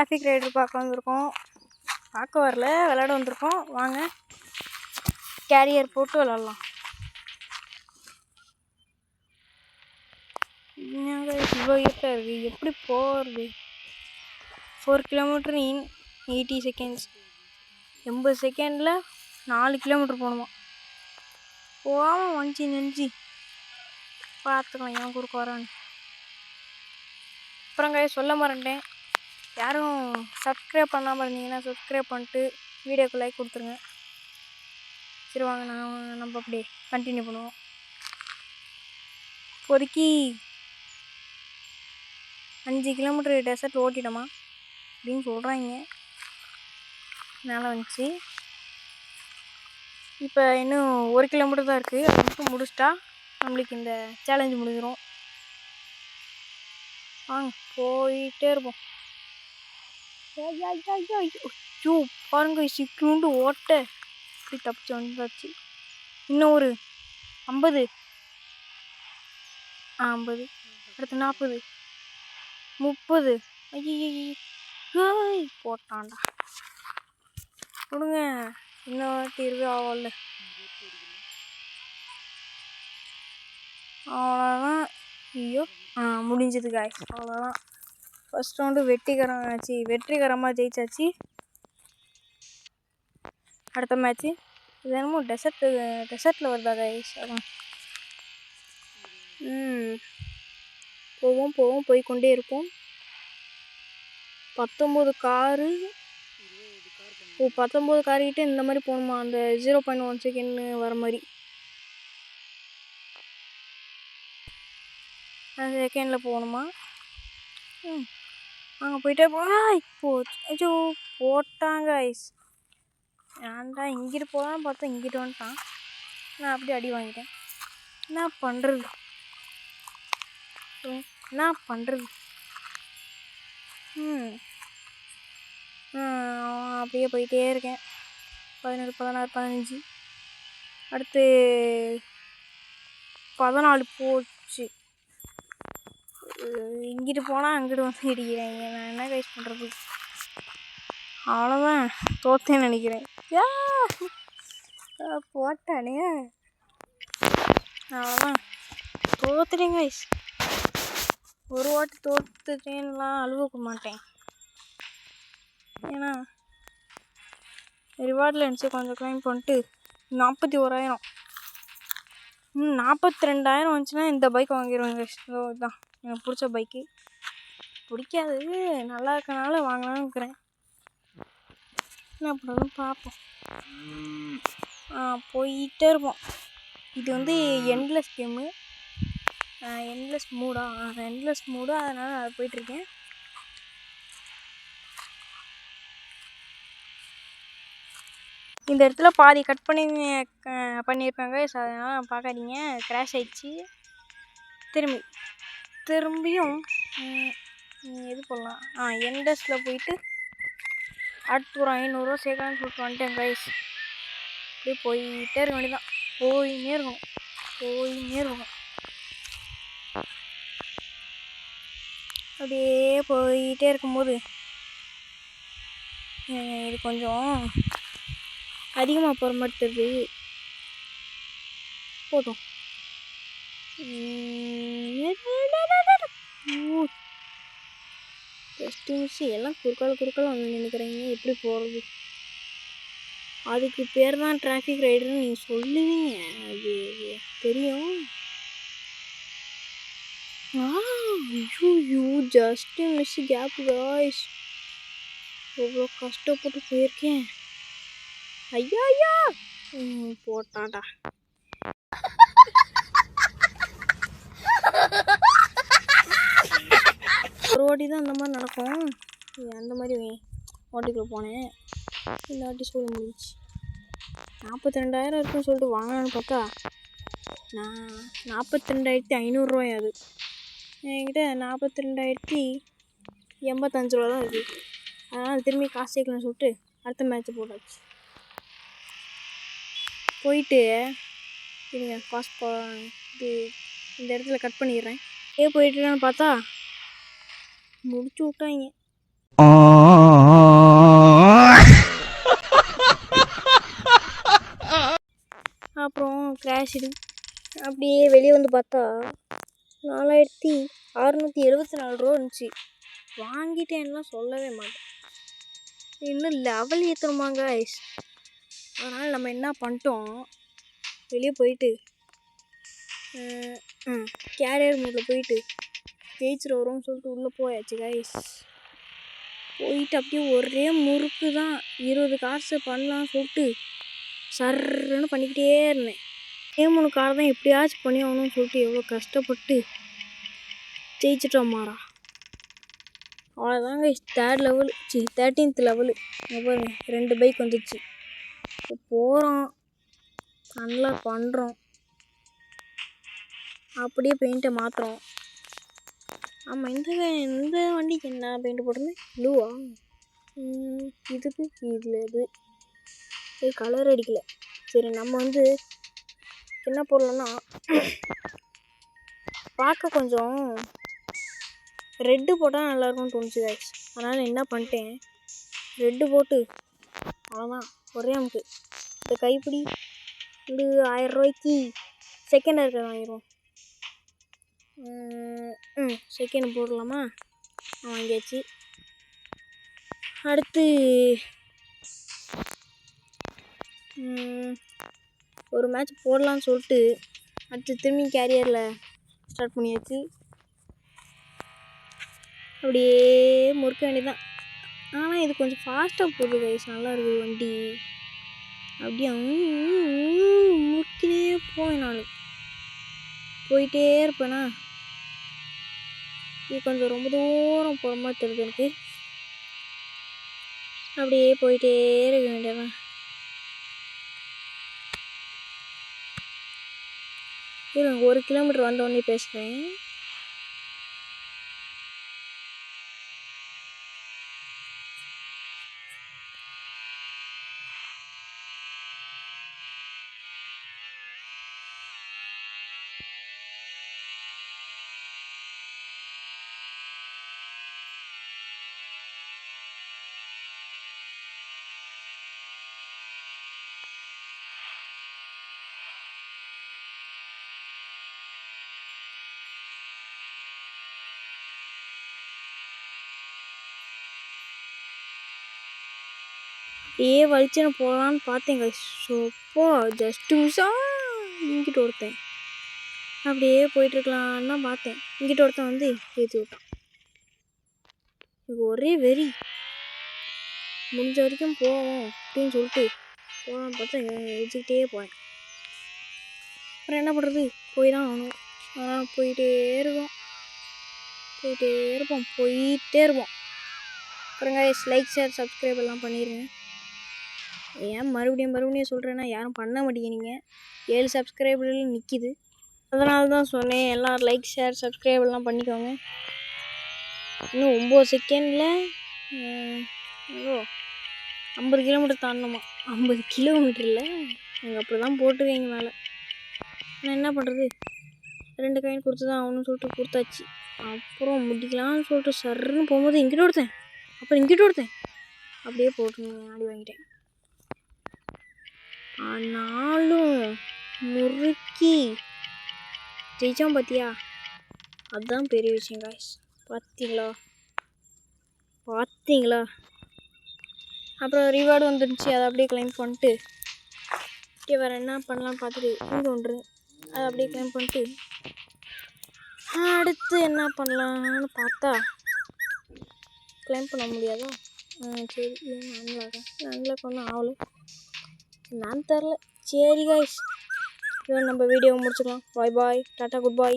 Traffic rider பார்க்க வந்திருக்கோம். பார்க்க வரல, விளையாட வந்திருக்கோம். வாங்க கேரியர் போட்டு விளாட்லாம். இவ்வளோ இருட்டாக இருக்குது, எப்படி போகிறது? 4 கிலோமீட்டர் இன் 80 செகண்ட்ஸ். 80 செகண்டில் 4 கிலோமீட்டர் போகணுமா? போகாமல் வஞ்சி நெஞ்சி பார்த்துக்கலாம் என் குறுக்க வரான்னு. அப்புறங்க சொல்ல மறந்துட்டேன், யாரும் சப்ஸ்கிரைப் பண்ணாமல் இருந்தீங்கன்னா சப்ஸ்கிரைப் பண்ணிட்டு வீடியோக்கு லைக் கொடுத்துருங்க. சரி வாங்க, நம்ம அப்படியே கண்டினியூ பண்ணுவோம். இப்போதைக்கு 5 கிலோமீட்டர் டெசர்ட் ஓட்டிட்டோமா அப்படின்னு சொல்கிறாங்க. மேலே வந்துச்சு. இப்போ இன்னும் 1 கிலோமீட்டர் தான் இருக்குது. அது மட்டும் முடிச்சிட்டா நம்மளுக்கு இந்த சேலஞ்சு முடிஞ்சிடும். வாங்க போயிட்டே இருப்போம். ஐயோ பாருங்க, சிக்குண்டு ஓட்ட இப்படி தப்பிச்சு வந்தாச்சு. இன்னும் ஒரு 50, 50, அடுத்து 40, 30. ஐயோ போட்டான்டா. கொடுங்க, இன்னும் 20 ஆகல. அவ்வளோதான். ஐயோ முடிஞ்சது காய்ஸ், அவ்வளோதான். ஃபர்ஸ்ட் ரவுண்டு வெற்றிகரமாக ஜெயிச்சாச்சு. அடுத்த மேட்ச்சு இது என்னமோ டெசர்ட்டில் வருதா காய்ஸ்? அதான் போய்கொண்டே இருப்போம். 19 காரு 19 கார்கிட்ட இந்த மாதிரி போகணுமா? அந்த 0.1 செகண்ட் வர மாதிரி அந்த செகண்டில் போகணுமா? அங்கே போயிட்டே ஐயோ போட்டாங்க ஐஸ். ஏன்டா இங்கிட்டு போகலான்னு பார்த்தா இங்கிட்டு வந்துட்டான். நான் அப்படியே அடி வாங்கிட்டேன். என்ன பண்ணுறது? அப்படியே போயிட்டே இருக்கேன். 17, 16, 15, அடுத்து 14 போச்சு. இங்கிட்டு போனால் அங்கிட்டு வந்து இடிக்கிறாங்க. நான் என்ன கைஸ் பண்ணுறது? அவ்வளோதான், தோத்தேன்னு நினைக்கிறேன். போட்டானே, அவ்வளோதான் தோத்துட்டேன் கைஸ். ஒரு வாட்டி தோத்துட்டேன்லாம் அழுவக்க மாட்டேன். ஏன்னா ரிவார்டில் இருந்துச்சு, கொஞ்சம் கிளைம் பண்ணிட்டு 41,000 42,000 வந்துச்சுன்னா இந்த பைக் வாங்கிடுவேங்க. ஸோ இதுதான் எனக்கு பிடிச்ச பைக்கு. பிடிக்காது, நல்லா இருக்கனால வாங்கலான்னு இருக்கிறேன். என்ன பண்ணுறதுன்னு பார்ப்போம். போயிட்டே இருப்போம். இது வந்து எண்ட்லெஸ் கேமு, எண்ட்லெஸ் மூடு, அதனால் நான் போயிட்டுருக்கேன். இந்த இடத்துல பாதி கட் பண்ணியிருக்காங்க. ஸோ அதனால் பார்க்காதீங்க. கிராஷ் ஆயிடுச்சு. திரும்பியும் எது போடலாம்? எண்டஸில் போயிட்டு அடுத்து ஒரு 500 சேர்க்கலான்னு சொல்லிட்டு வந்துட்டேன் கைஸ். அப்படியே போயிட்டே இருக்க வேண்டியதான். போயின்னே இருக்கணும். அப்படியே போயிட்டே இருக்கும்போது இது கொஞ்சம் அதிகமாக போகிற மாதிரி தெரியுது. போதும். எல்லாம் குறுக்கால வந்து நினைக்கிறீங்க. எப்படி போகிறது? அதுக்கு பேர் தான் டிராஃபிக் ரைடர்னு நீங்கள் சொல்லுவீங்க, அது தெரியும். ஐயோ ஜஸ்ட் மிஸ் கேப் காய்ஸ். எவ்வளோ கஷ்டப்பட்டு போயிருக்கேன். ஐயா போட்டான்டா. ஒரு வாட்டி தான் அந்த மாதிரி நடக்கும். அந்த மாதிரி வாட்டிக்குள்ளே போனேன். இந்த வாட்டி சொல்ல முடிஞ்சிச்சு. 42,000 இருக்குன்னு சொல்லிட்டு வாங்கலான்னு பார்த்தா நான் 42,500 அது. என்கிட்ட 42,085 தான் இருக்குது. அதனால் திரும்பி காசு சேர்க்கலான்னு சொல்லிட்டு அடுத்த மேட்ச்சு போட்டாச்சு. போயிட்டு இருங்க, இது இந்த இடத்துல கட் பண்ணிடுறேன். போயிட்டுருக்கான்னு பார்த்தா முடிச்சு விட்டாங்க. அப்புறம் கிராஷிடு. அப்படியே வெளியே வந்து பார்த்தா 4674 இருந்துச்சு. வாங்கிட்டேன்லாம் சொல்லவே மாட்டேன். இன்னும் லெவல் ஏற்றணுமாங்க ஐஸ். அதனால் நம்ம என்ன பண்ணிட்டோம், வெளியே போயிட்டு கேரியர் மோட்டில் போயிட்டு ஜெயிச்சுட்டு வரோம்னு சொல்லிட்டு உள்ளே போயாச்சு கைஸ். போயிட்டு அப்படியே ஒரே முறுக்கு தான் 20 காசு பண்ணலான்னு சொல்லிட்டு சர்ன்னு பண்ணிக்கிட்டே இருந்தேன். 3 கார் தான் எப்படியாச்சும் பண்ணி ஆகணும்னு சொல்லிட்டு எவ்வளோ கஷ்டப்பட்டு ஜெயிச்சிட்டோம் மாறா. அவ்வளோதாங்க 13th லெவலு. பாருங்க 2 பைக் வந்துடுச்சு. இப்போ போகிறோம், நல்லா பண்ணுறோம், அப்படியே பெயிண்ட்டை மாற்றுறோம். ஆமாம், இந்த வண்டிக்கு என்ன பெயிண்ட் போட்டிருந்தேன், ப்ளூவா? இதுக்கு இதில் இது கலர் அடிக்கலை. சரி, நம்ம வந்து என்ன போடலான்னா பார்க்க கொஞ்சம் ரெட்டு போட்டால் நல்லாயிருக்கும்னு தோணுச்சு கைஸ். அதனால் என்ன பண்ணிட்டேன், ரெட்டு போட்டு அவ்வளோதான் ஒரே நமக்கு இந்த கைப்பிடி இது 1000 ரூபாய்க்கு செகண்ட் ஹேர் வாங்கிடுவோம். செகண்ட் போடலாமா? வாங்கியாச்சு. அடுத்து ஒரு மேட்ச் போடலான்னு சொல்லிட்டு அடுத்து திரும்பி கேரியரில் ஸ்டார்ட் பண்ணியாச்சு. அப்படியே முறுக்க வேண்டியதான். ஆனால் இது கொஞ்சம் ஃபாஸ்ட்டாக போகுது கைஸ், நல்லா இருக்குது வண்டி. அப்படியே முறுக்கினே போவேன், நான் போயிட்டே இருப்பேனா. இது கொஞ்சம் ரொம்ப தூரம் போகிற மாதிரி தெரியுது எனக்கு. அப்படியே போயிட்டே இருக்க வேண்டியதான். இருங்க, 1 கிலோமீட்டர் வந்தோடனே பேசுகிறேன். அப்படியே வலிச்சுன்னு போகலான்னு பார்த்தேன் கைஸ். சோப்போ ஜஸ்ட்டு மிஸ்ஸாக இங்கிட்ட ஒருத்தன் அப்படியே போயிட்டுருக்கலான்னு தான் பார்த்தேன். இங்கிட்ட ஒருத்தன் வந்து ஏற்றி விட்டான். இது ஒரே வெறி, முடிஞ்ச வரைக்கும் போவோம் அப்படின்னு சொல்லிட்டு போகலான்னு பார்த்தா எழுச்சிக்கிட்டே போனேன். அப்புறம் என்ன பண்ணுறது, போய் தான் ஆகணும். ஆனால் போயிட்டே இருப்போம். அப்புறம் கைஸ் லைக் ஷேர் சப்ஸ்கிரைப் எல்லாம் பண்ணிடுங்க. ஏன் மறுபடியும் சொல்கிறேன்னா யாரும் பண்ண மாட்டேங்கிறீங்க. 7 சப்ஸ்கிரைபில் நிற்கிது. அதனால தான் சொன்னேன், எல்லோரும் லைக் ஷேர் சப்ஸ்கிரைப் எல்லாம் பண்ணிக்கோங்க. இன்னும் 9 செகண்டில் 50 கிலோமீட்டர் தாண்டணுமா? 50 கிலோமீட்டரில் நீங்கள் அப்படி தான் போட்டுருக்கீங்க மேலே. ஆனால் என்ன பண்ணுறது, 2 காயின் கொடுத்து தான் ஆகணும்னு சொல்லிட்டு கொடுத்தாச்சு. அப்புறம் முடிக்கலாம்னு சொல்லிட்டு சர்ன்னு போகும்போது இங்கிட்ட ஒருத்தன் அப்படியே போட்டு ஆடி வாங்கிட்டேன். ஆனாலும் முறுக்கி ஜெயிச்சோம் பார்த்தியா, அதுதான் பெரிய விஷயம் காய்ஸ். பார்த்தீங்களா? அப்புறம் ரிவார்டு வந்துருந்துச்சு, அதை அப்படியே கிளைம் பண்ணிட்டு வேறு என்ன பண்ணலான்னு பார்த்துட்டு இங்கே ஒன்று அதை அப்படியே கிளைம் பண்ணிட்டு அடுத்து என்ன பண்ணலான்னு பார்த்தா கிளைம் பண்ண முடியாதா? சரி, அன்லாக் ஒன்றும் ஆகலை, நான் தெரில. சரி காய்ஸ், நம்ம வீடியோவை முடிச்சுக்கலாம். பாய் டாட்டா, குட் பாய்.